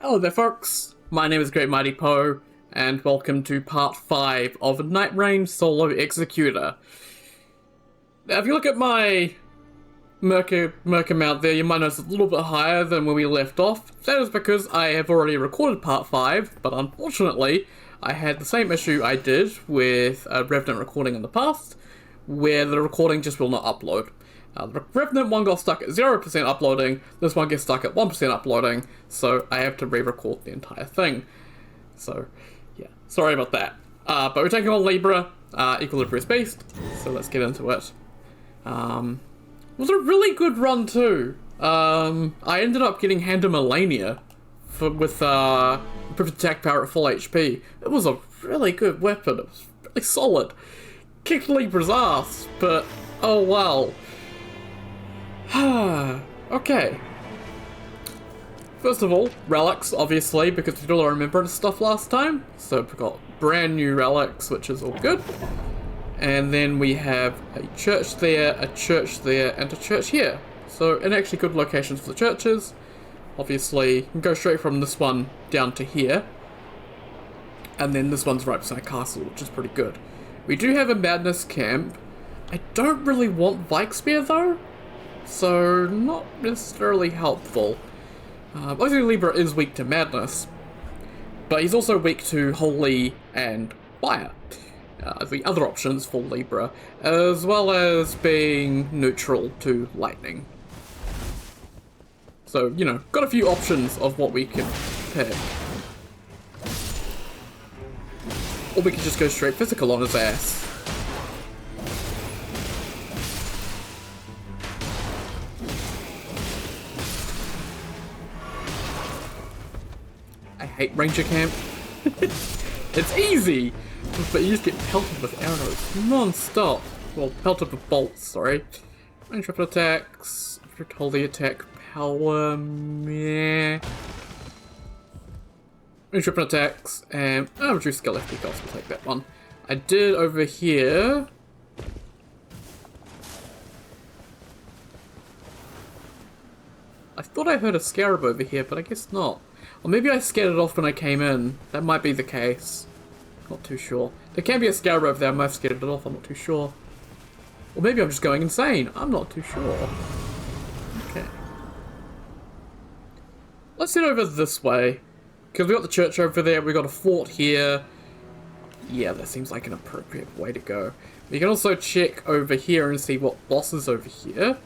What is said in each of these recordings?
Hello there folks, my name is Great Mighty Poe, and welcome to part 5 of Nightreign Solo Executor. Now if you look at my Merc amount there, you might notice it's a little bit higher than when we left off. That is because I have already recorded part 5, but unfortunately I had the same issue I did with a Revenant recording in the past, where the recording just will not upload. The Revenant one got stuck at 0% uploading, this one gets stuck at 1% uploading, so I have to re-record the entire thing. So, yeah, sorry about that. But we're taking on Libra, Equilibrious Beast, so let's get into it. It was a really good run too. I ended up getting Melania with improved attack power at full HP. It was a really good weapon, it was really solid. Kicked Libra's ass, but oh well. Okay. First of all, relics, obviously, because we did all our remembrance stuff last time. So we've got brand new relics, which is all good. And then we have a church there, and a church here. So, and actually good locations for the churches. Obviously, you can go straight from this one down to here. And then this one's right beside a castle, which is pretty good. We do have a madness camp. I don't really want Vikespear though. So, not necessarily helpful. Obviously Libra is weak to madness, but he's also weak to holy and fire. The other options for Libra, as well as being neutral to lightning. So, you know, got a few options of what we can pick. Or we could just go straight physical on his ass. I hate Ranger Camp. It's easy, but you just get pelted with arrows non-stop. Well, pelted with bolts, sorry. Range weapon attacks, holy attack power, meh. Range weapon attacks, and reduce skill FP cost, we'll take that one. I did over here. I thought I heard a scarab over here, but I guess not. Or maybe I scared it off when I came in. That might be the case. Not too sure. There can be a scarab over there. I might have scared it off. I'm not too sure. Or maybe I'm just going insane. I'm not too sure. Okay. Let's head over this way. Because we got the church over there. We got a fort here. Yeah, that seems like an appropriate way to go. We can also check over here and see what boss is over here.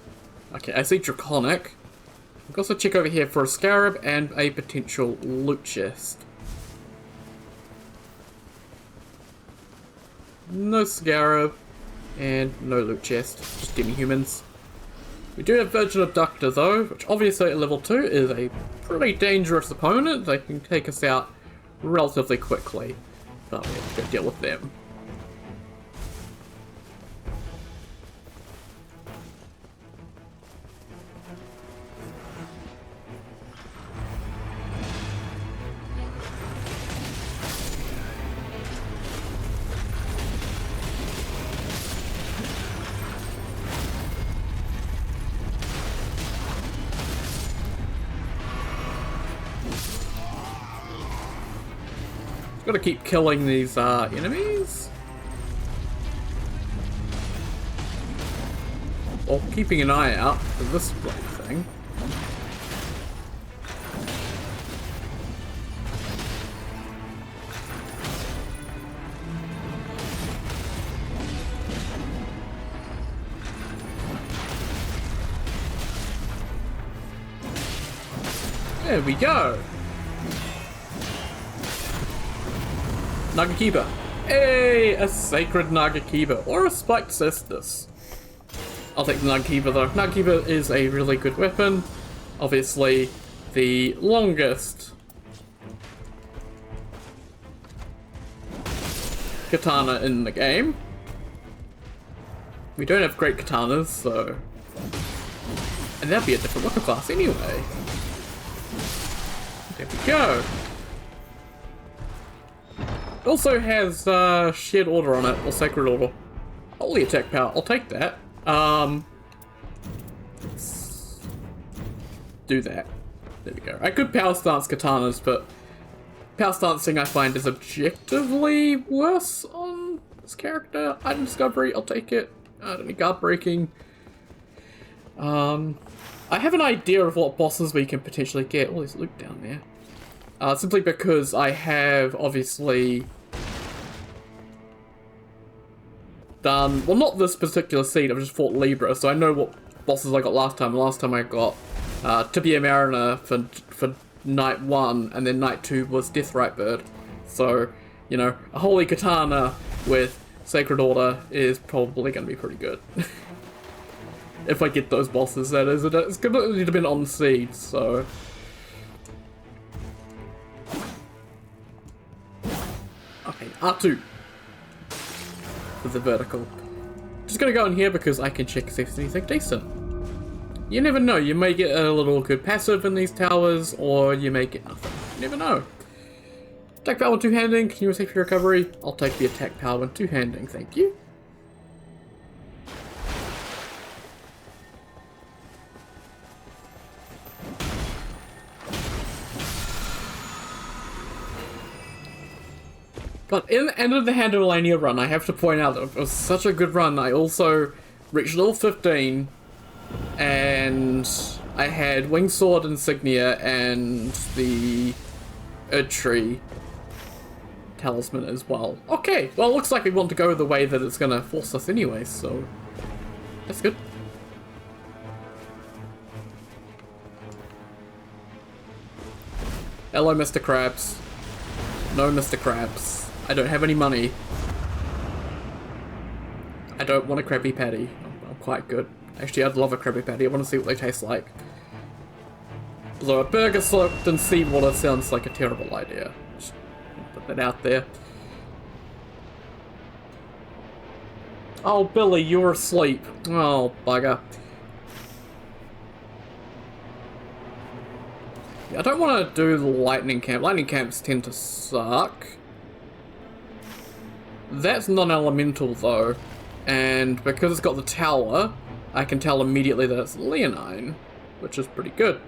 Okay, I see Draconic. We can also check over here for a scarab and a potential loot chest. No scarab and no loot chest, just demi-humans. We do have Virgin Abductor though, which obviously at level 2 is a pretty dangerous opponent. They can take us out relatively quickly, but we have to go deal with them. Gotta keep killing these enemies. Or keeping an eye out for this bloody thing. There we go. Nagakiba. Hey, a sacred Nagakiba or a spiked cestus. I'll take the Nagakiba though. Nagakiba is a really good weapon. Obviously, the longest katana in the game. We don't have great katanas, so... And that'd be a different weapon class anyway. There we go. It also has shared order on it, or sacred order. Holy attack power, I'll take that. Let's do that. There we go. I could power stance katanas, but power stancing I find is objectively worse on this character. Item discovery, I'll take it. I don't need guard breaking. I have an idea of what bosses we can potentially get. Oh, there's loot down there. Simply because I have obviously done, well, not this particular seed, I've just fought Libra, so I know what bosses I got last time. Last time I got Tibia Mariner for Night 1, and then Night 2 was Deathrite Bird. So, you know, a Holy Katana with Sacred Order is probably going to be pretty good. If I get those bosses, that is. It's completely dependent on the seeds, so... Okay, R2. For the vertical. Just gonna go in here because I can check if there's anything decent. You never know, you may get a little good passive in these towers, or you may get nothing. You never know. Attack power and two-handing, continuous HP recovery. I'll take the attack power and two-handing, thank you. But in the end of the Handolania run, I have to point out that it was such a good run. I also reached level 15, and I had Wingsword Insignia and the Erdtree Talisman as well. Okay, well, it looks like we want to go the way that it's going to force us anyway, so that's good. Hello, Mr. Krabs. No, Mr. Krabs. I don't have any money. I don't want a Krabby Patty. I'm quite good. Actually, I'd love a Krabby Patty. I want to see what they taste like. Although a burger soaked in seawater sounds like a terrible idea. Just put that out there. Oh, Billy, you're asleep. Oh, bugger. Yeah, I don't want to do the lightning camp. Lightning camps tend to suck. That's non-elemental though, and because it's got the tower, I can tell immediately that it's Leonine, which is pretty good.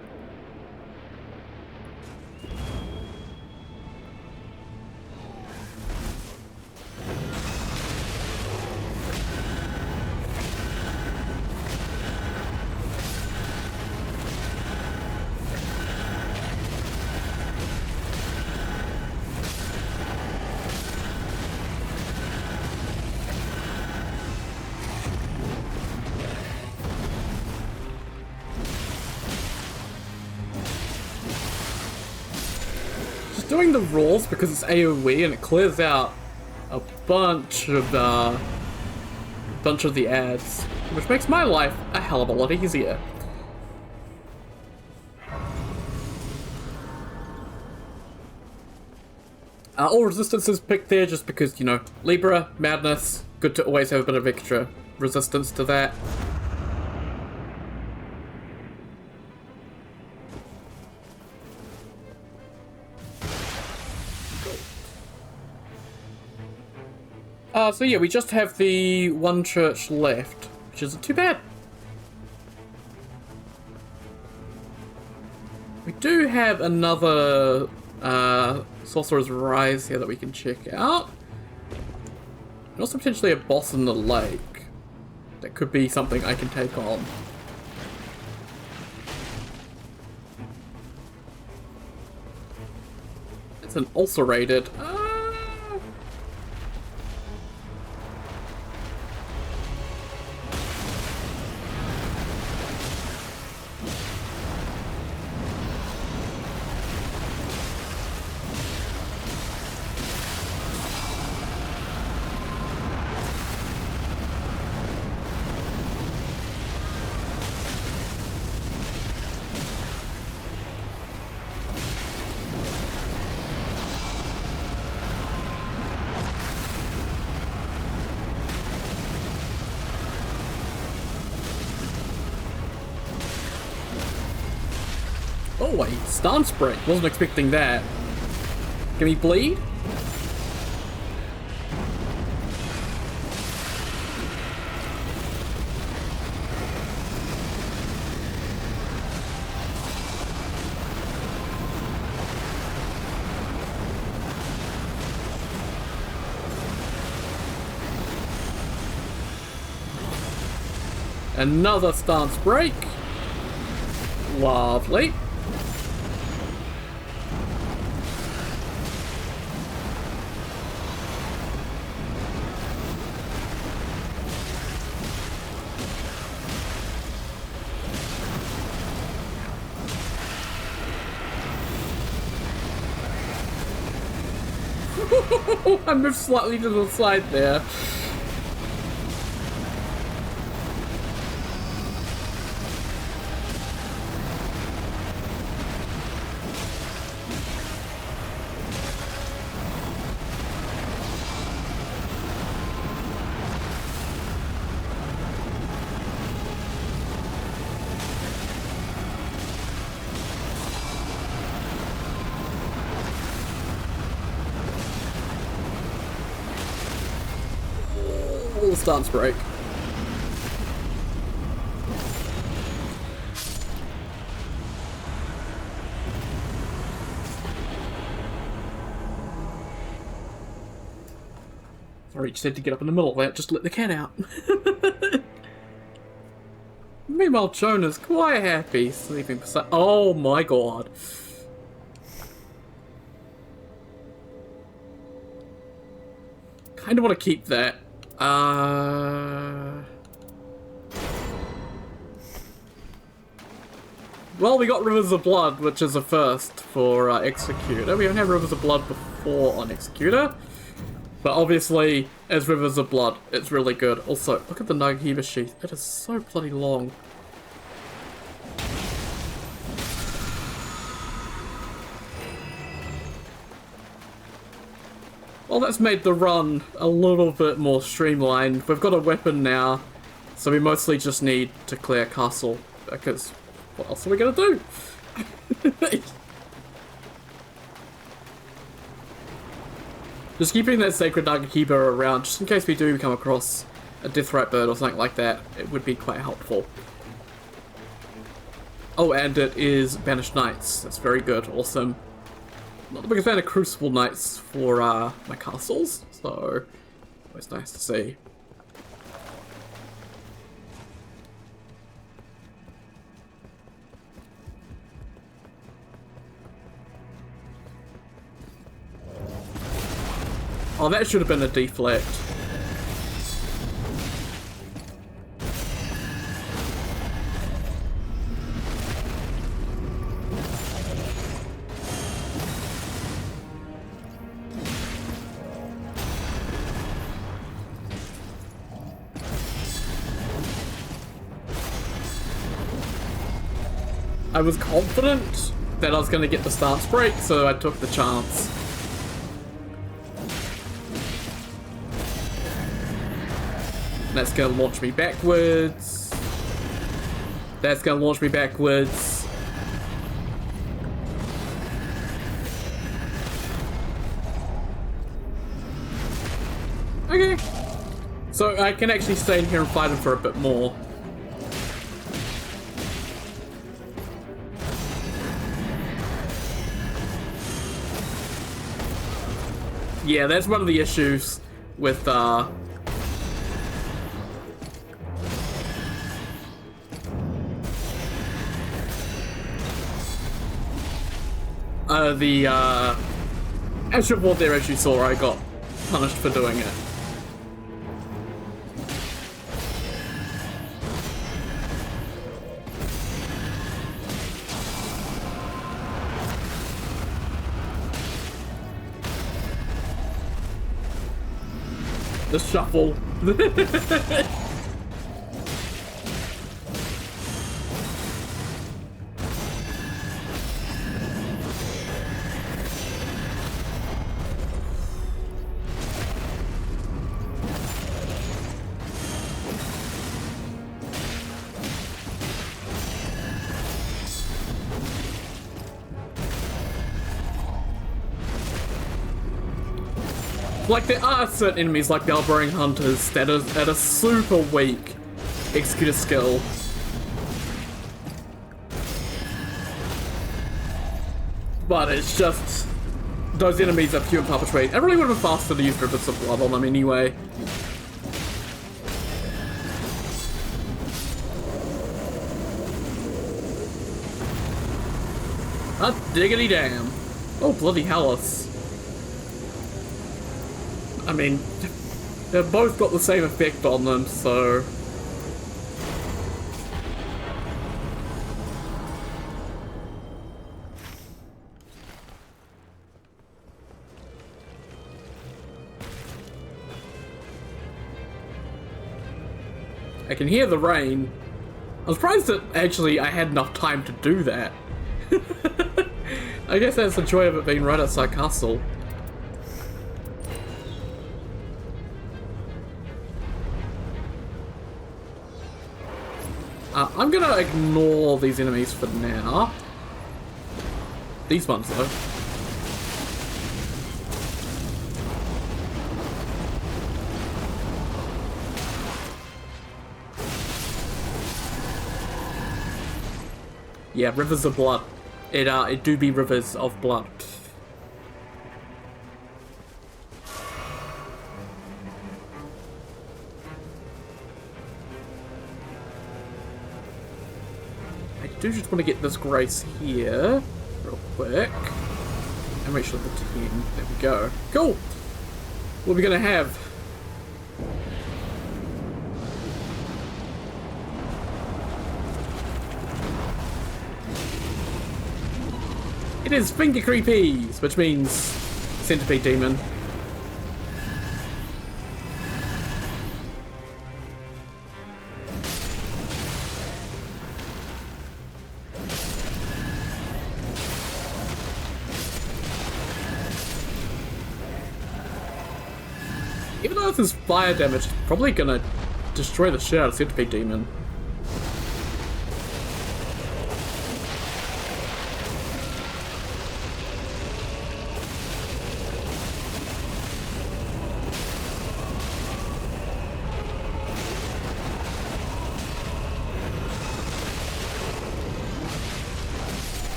Doing the rolls because it's AoE and it clears out a bunch of the ads, which makes my life a hell of a lot easier. All resistances picked there just because, you know, Libra, Madness, good to always have a bit of extra resistance to that. So yeah, we just have the one church left, which isn't too bad. We do have another Sorcerer's Rise here that we can check out. And also potentially a boss in the lake. That could be something I can take on. It's an ulcerated. Oh wait, stance break. Wasn't expecting that. Can we bleed? Another stance break. Lovely. I moved slightly to the side there. Stance break. Sorry, just had to get up in the middle of that, just let the cat out. Meanwhile, Jonah's quite happy sleeping beside. Oh my god. Kinda want to keep that. Well, we got Rivers of Blood, which is a first for Executor. We haven't had Rivers of Blood before on Executor. But obviously, as Rivers of Blood, it's really good. Also, look at the Naghiba sheath. It is so bloody long. Well, that's made the run a little bit more streamlined. We've got a weapon now, so we mostly just need to clear castle, because what else are we gonna do? Just keeping that Sacred Naghiba around, just in case we do come across a Deathrite bird or something like that, it would be quite helpful. Oh, and it is Banished Knights. That's very good. Awesome. Not the biggest fan of Crucible Knights for my castles, so always nice to see. Oh, that should have been a deflect. I was confident that I was going to get the stance break, so I took the chance. That's going to launch me backwards. That's going to launch me backwards. Okay. So I can actually stay in here and fight him for a bit more. Yeah, that's one of the issues with the Azure Ward there, as you saw, I got punished for doing it. The shuffle. Like, there are certain enemies, like the Alboring Hunters, that are super weak Executor skill. But it's just, those enemies are few and far between. It really would have been faster to use Rivers of Blood on them anyway. Diggity damn. Oh, bloody Hellas. I mean, they've both got the same effect on them, so... I can hear the rain. I'm surprised that actually I had enough time to do that. I guess that's the joy of it being right outside castle. I'm gonna ignore these enemies for now. These ones though. Yeah, rivers of blood. It do be rivers of blood. I do just want to get this grace here real quick. And make sure the 10. There we go. Cool! What are we gonna have? It is finger creepies, which means centipede demon. Even though this is fire damage, it's probably gonna destroy the shit out of centipede demon.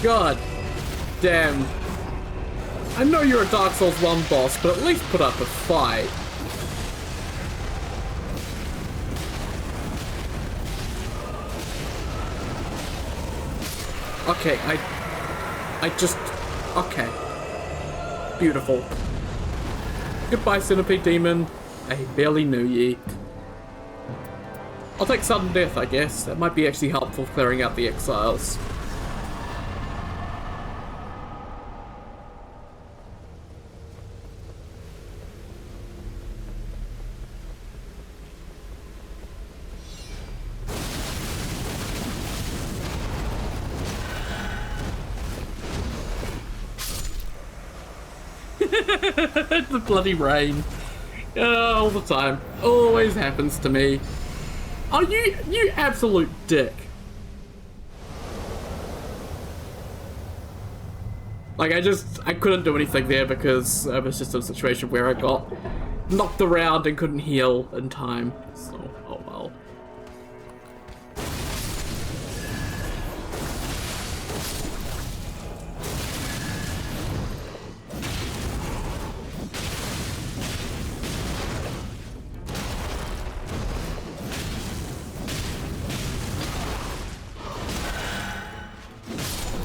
God damn. I know you're a Dark Souls 1 boss, but at least put up a fight. Okay, I just... Okay. Beautiful. Goodbye, Centipede Demon. I barely knew ye. I'll take sudden death, I guess. That might be actually helpful clearing out the exiles. The bloody rain. All the time. Always happens to me. Oh, you absolute dick. Like, I couldn't do anything there because it was just a situation where I got knocked around and couldn't heal in time. So, oh well.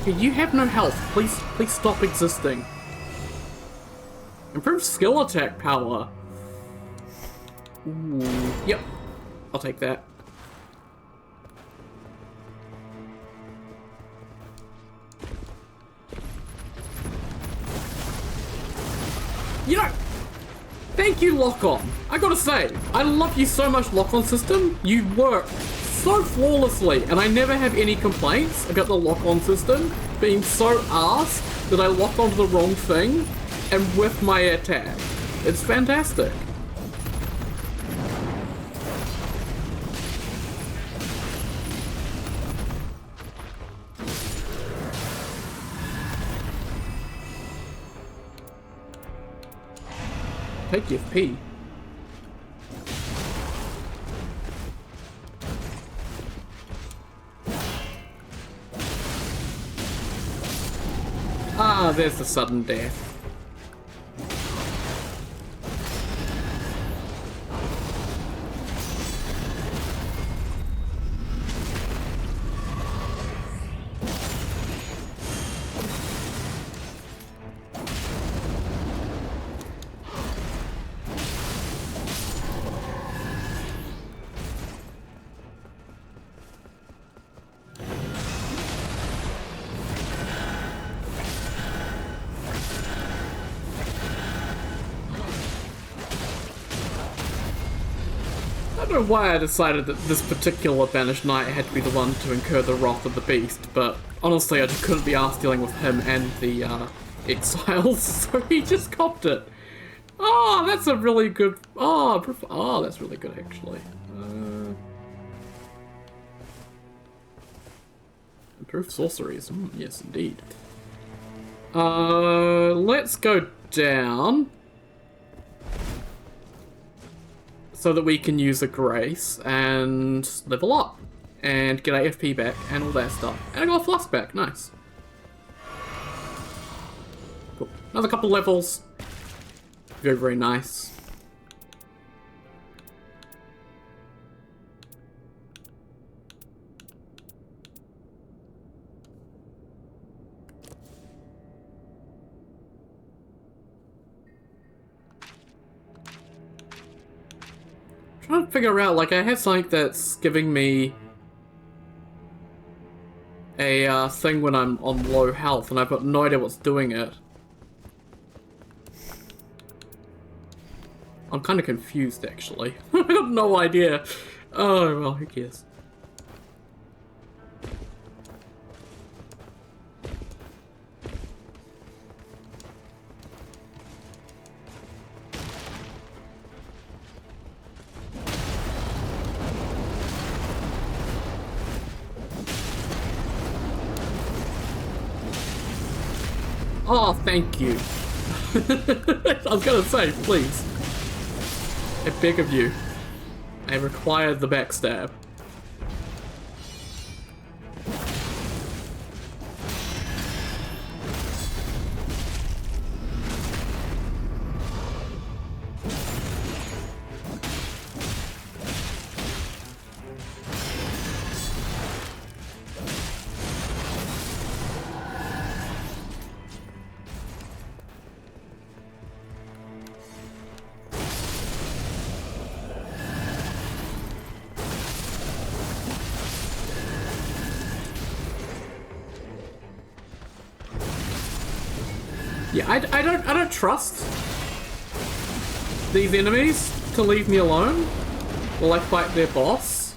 You have no health. Please stop existing. Improved skill attack power. Ooh, yep. I'll take that. You know, thank you, Lock-On. I gotta say, I love you so much, Lock-On system. You work so flawlessly, and I never have any complaints about the lock-on system being so arse that I lock onto the wrong thing and whiff my attack. It's fantastic. Take your P. Ah, there's the sudden death. don't know why I decided that this particular Banished Knight had to be the one to incur the wrath of the beast, but honestly I just couldn't be arsed dealing with him and the exiles, so he just copped it. Oh, that's a really good... Oh, that's really good actually. Improved sorceries, yes indeed. Let's go down so that we can use a grace and level up and get AFP back and all that stuff. And I got a flask back, nice. Cool. Another couple levels. Very, very nice. Trying to figure out, like, I have something that's giving me a thing when I'm on low health, and I've got no idea what's doing it. I'm kind of confused, actually. I have no idea. Oh, well, who cares? Oh, thank you. I was gonna say, please. I beg of you. I require the backstab. Yeah, I don't trust these enemies to leave me alone while I fight their boss.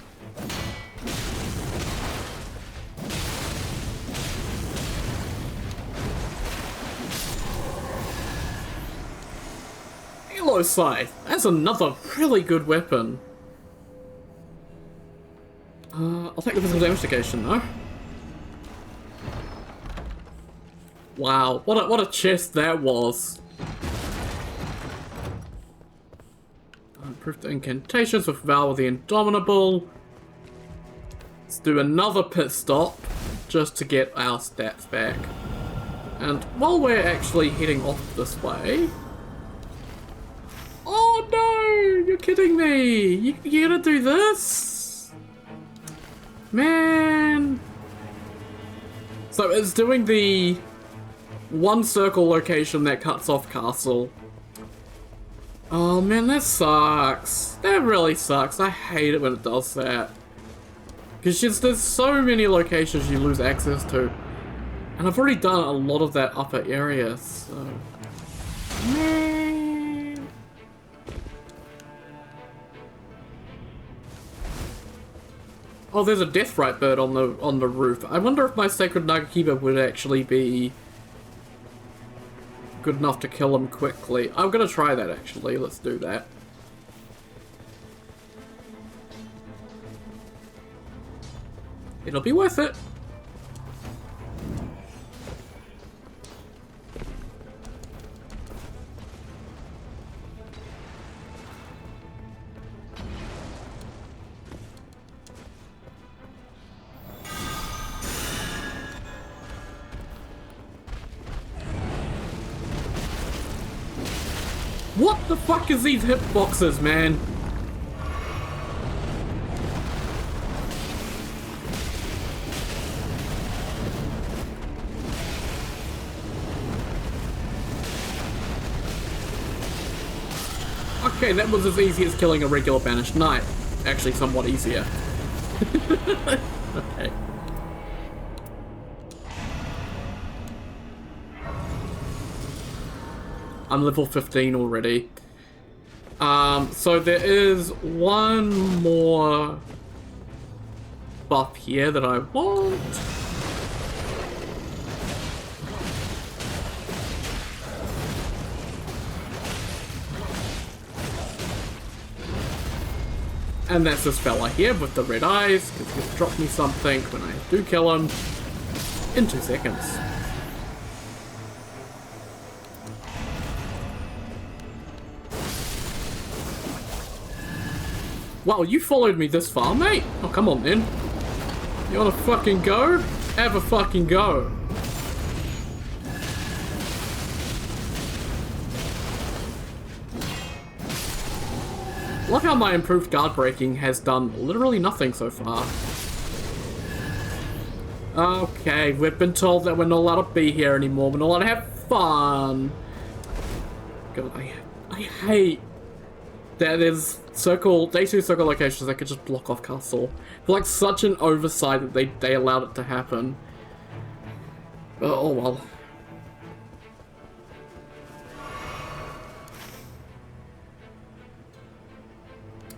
Halo Scythe, that's another really good weapon. I'll take the physical damage negation though. Wow, what a chest that was. Improved incantations with Val with the Indomitable. Let's do another pit stop just to get our stats back. And while we're actually heading off this way... Oh no! You're kidding me! You're gonna do this? Man! So it's doing the one circle location that cuts off castle. Oh man, that sucks. That really sucks. I hate it when it does that. Because there's so many locations you lose access to. And I've already done a lot of that upper area, so... Man. Oh, there's a Deathrite bird on the roof. I wonder if my Sacred Nagakiba would actually be good enough to kill him quickly. I'm gonna try that actually. Let's do that. It'll be worth it. What the fuck is these hitboxes, man? Okay, that was as easy as killing a regular Banished Knight. Actually, somewhat easier. Okay. I'm level 15 already. So there is one more buff here that I want. And that's this fella here with the red eyes, because he's gonna drop me something when I do kill him in 2 seconds. Wow, you followed me this far, mate? Oh, come on, then. You wanna fucking go? Have a fucking go. Look how my improved guard breaking has done literally nothing so far. Okay, we've been told that we're not allowed to be here anymore. We're not allowed to have fun. God, I hate that there's day 2 circle locations that could just block off castle. It's like such an oversight that they allowed it to happen. Oh well.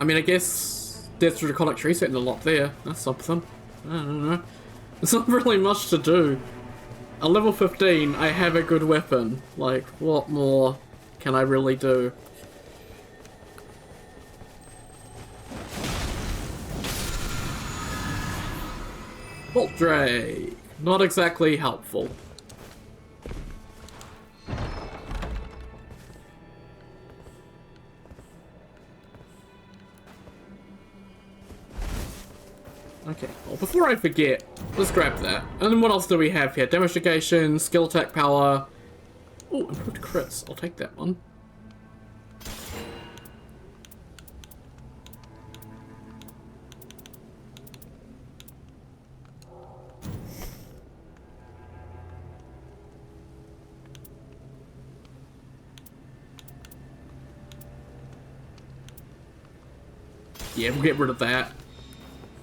I mean, I guess there's draconic tree setting a lot there. That's something. I don't know. There's not really much to do. At level 15, I have a good weapon. Like, what more can I really do? Bolt Drake. Not exactly helpful. Okay, well, before I forget, let's grab that. And then what else do we have here? Damage negation, skill attack power. Oh, improved crits. I'll take that one. Yeah, we'll get rid of that.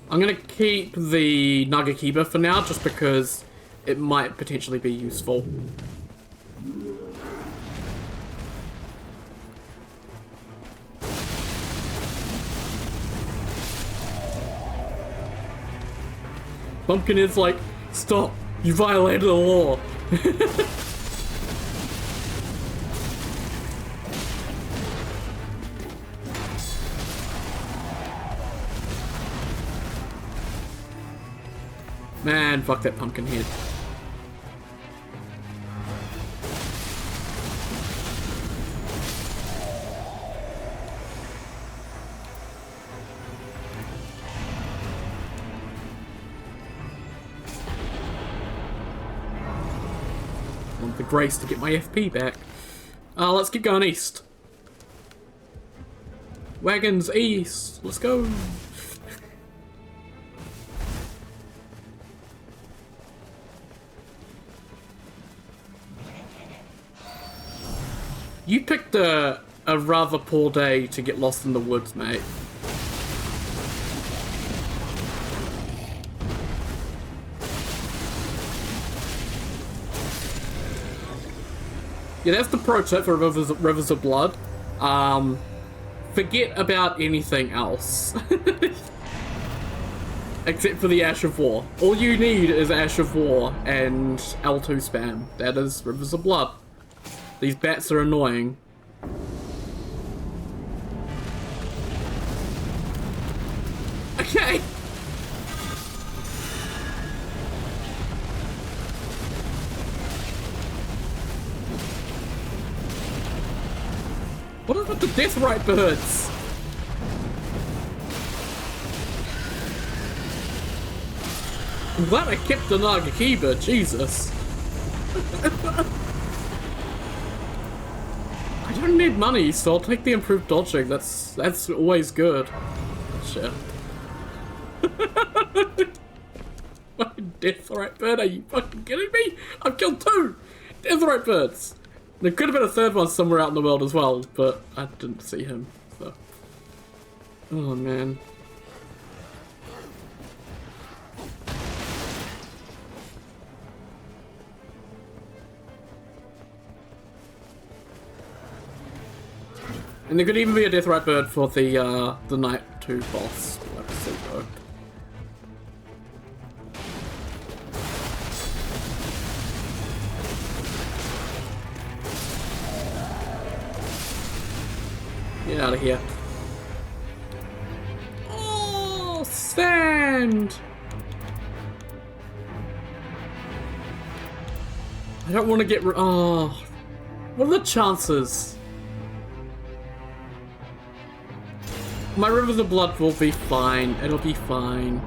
I'm gonna keep the Nagakiba for now, just because it might potentially be useful. Pumpkin is like, stop, you violated the law. Man, fuck that pumpkin head. I want the grace to get my FP back. Let's keep going east. Wagons east. Let's go. You picked a rather poor day to get lost in the woods, mate. Yeah, that's the pro tip for Rivers of Blood. Forget about anything else. Except for the Ash of War. All you need is Ash of War and L2 spam. That is Rivers of Blood. These bats are annoying. Okay. What is with the Deathrite birds? I'm glad I kept the Nagakiba, Jesus. I don't need money, so I'll take the improved dodging. That's always good. Shit. Fucking Deathrite bird, are you fucking kidding me? I've killed 2 Deathrite birds. There could have been a 3rd one somewhere out in the world as well, but I didn't see him, so. Oh man. And there could even be a Deathrite Bird for the Night 2 boss. Let's see though. Get out of here. Oh, sand! I don't want to get oh, what are the chances? My Rivers of Blood will be fine. It'll be fine.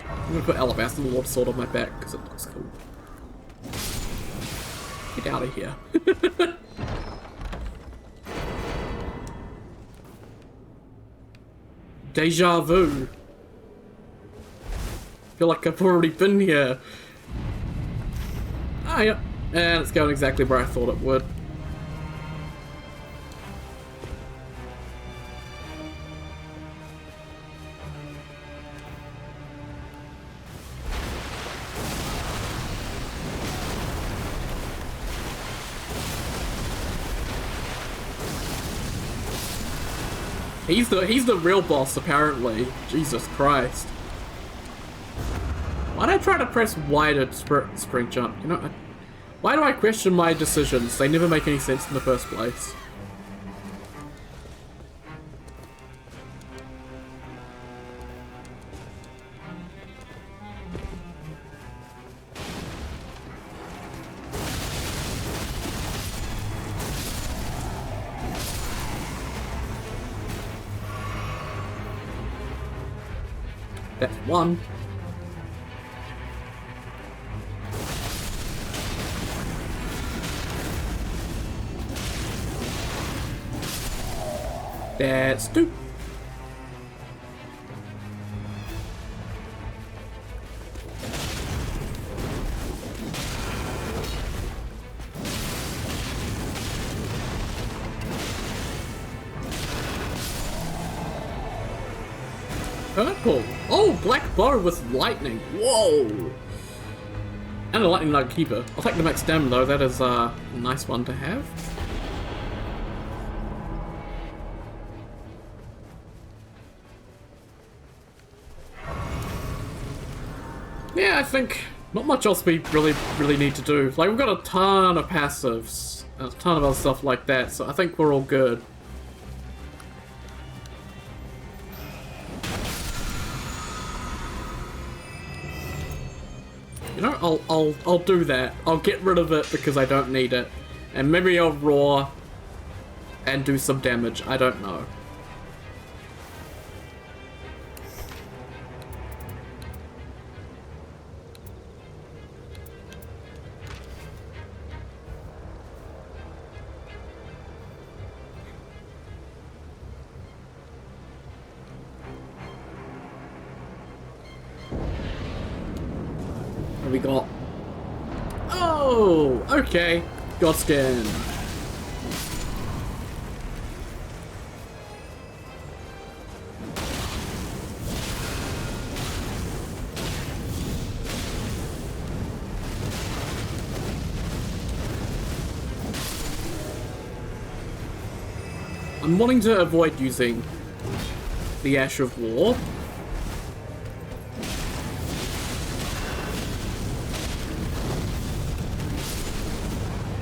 I'm gonna put Alabaster Lord Sword on my back because it looks cool. Get out of here. Deja vu. Feel like I've already been here. Ah, yeah. And it's going exactly where I thought it would. He's the real boss, apparently. Jesus Christ. Why'd I try to press Y to sprint jump? You know, why do I question my decisions? They never make any sense in the first place. That's one. That's two. Purple. Oh, black bow with lightning. Whoa. And a lightning nug keeper. I'll take the max stem though. That is a nice one to have. Yeah, I think not much else we really need to do. Like, we've got a ton of passives, a ton of other stuff like that, so I think we're all good. You know, I'll do that. I'll get rid of it because I don't need it, and maybe I'll roar and do some damage. I don't know. We got... Oh, okay. Godskin. I'm wanting to avoid using the Ash of War.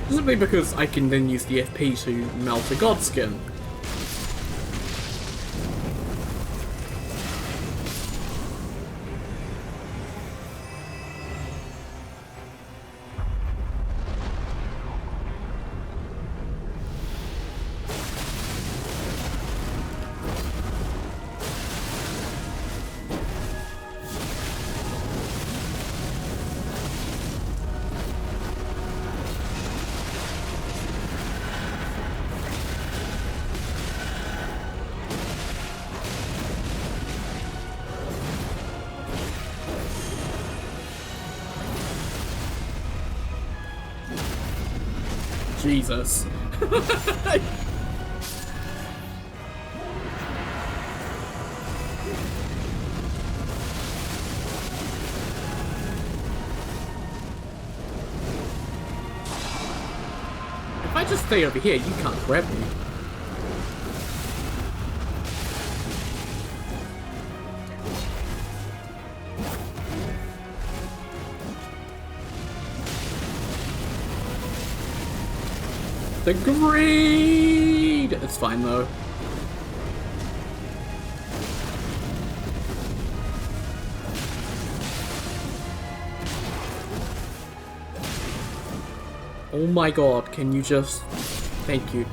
Simply because I can then use the FP to melt a Godskin. Jesus. If I just stay over here, you can't grab me. The greed! It's fine though. Oh my god, can you just... Thank you.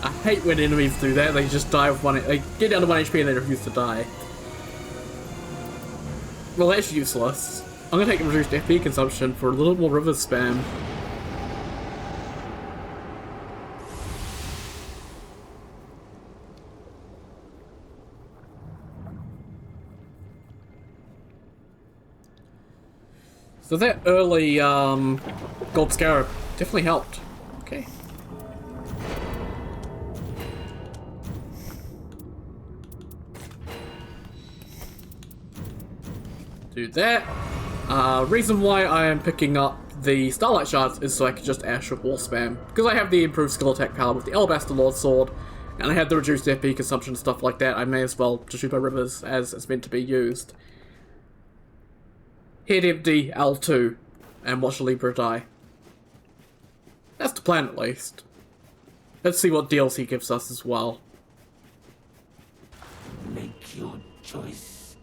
I hate when enemies do that, they just die with one... They get down to 1 HP and they refuse to die. Well, that's useless. I'm gonna take reduced FP consumption for a little more river spam. So that early gold scarab definitely helped. Okay. Do that. Reason why I am picking up the Starlight Shards is so I can just Ash with Wall Spam. Because I have the improved skill attack power with the Alabaster Lord Sword, and I have the reduced FP consumption and stuff like that, I may as well just use my rivers as it's meant to be used. Head empty, L2, and watch the Libra die. That's the plan at least. Let's see what DLC gives us as well. Make your choice.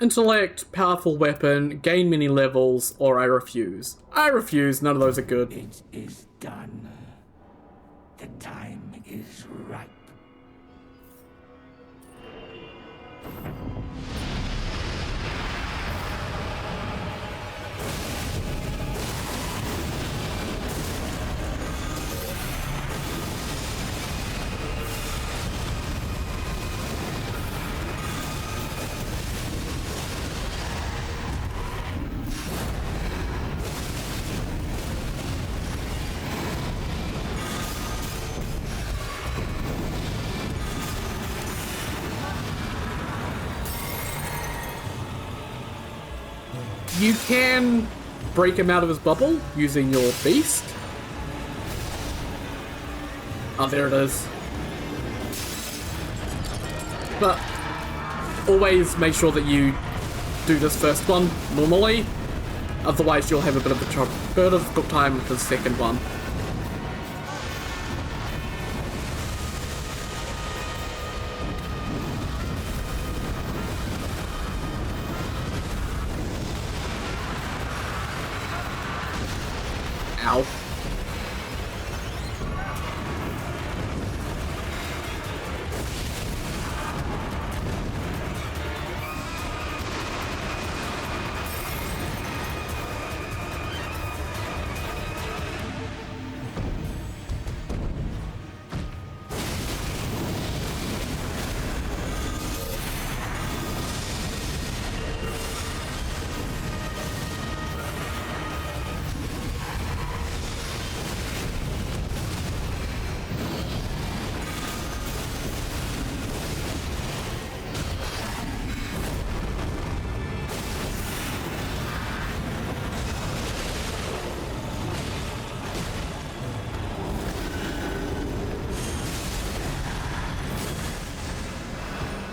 Intellect, powerful weapon, gain many levels, or I refuse. I refuse, none of those are good. It is done. The time is ripe. You can break him out of his bubble using your beast. Oh, there it is. But always make sure that you do this first one normally. Otherwise, you'll have a bit of a good time with the second one. Ow.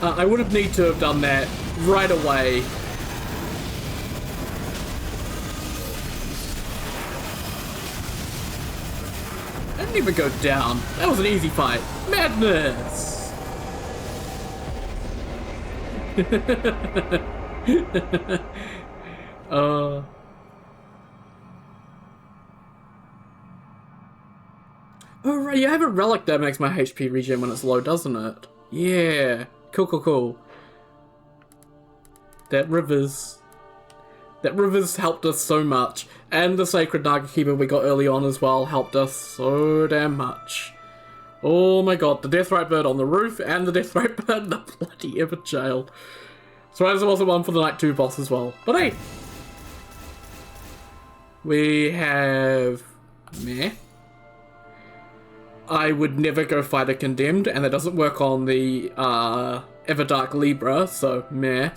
I would have needed to have done that right away. I didn't even go down. That was an easy fight. Madness! Oh right, you have a relic that makes my HP regen when it's low, doesn't it? Yeah. Cool, cool, cool. That Rivers helped us so much. And the Sacred Naga Keeper we got early on as well helped us so damn much. Oh my god, the Deathrite Bird on the roof and the Deathrite Bird in the bloody Ever Jail. Surprised there wasn't one for the Night 2 boss as well. But hey! We have... meh. I would never go fight a Condemned, and that doesn't work on the Everdark Libra, so meh.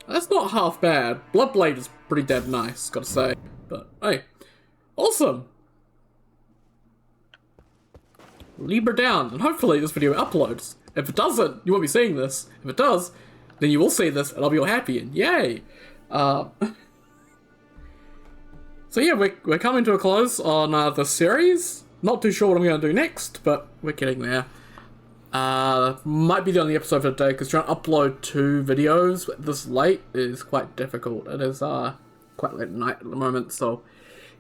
That's not half bad. Bloodblade is pretty dead nice, gotta say. But hey, awesome! Libra down, and hopefully this video uploads. If it doesn't, you won't be seeing this. If it does, then you will see this, and I'll be all happy, and yay! So yeah, we're coming to a close on the series. Not too sure what I'm going to do next, but we're getting there. Might be the only episode for today, because trying to upload 2 videos this late is quite difficult. It is quite late at night at the moment, so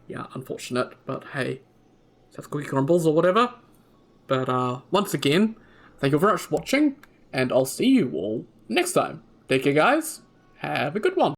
yeah, unfortunate, but hey, have cookie crumbles or whatever. But once again, thank you very much for watching, and I'll see you all next time. Take care, guys. Have a good one.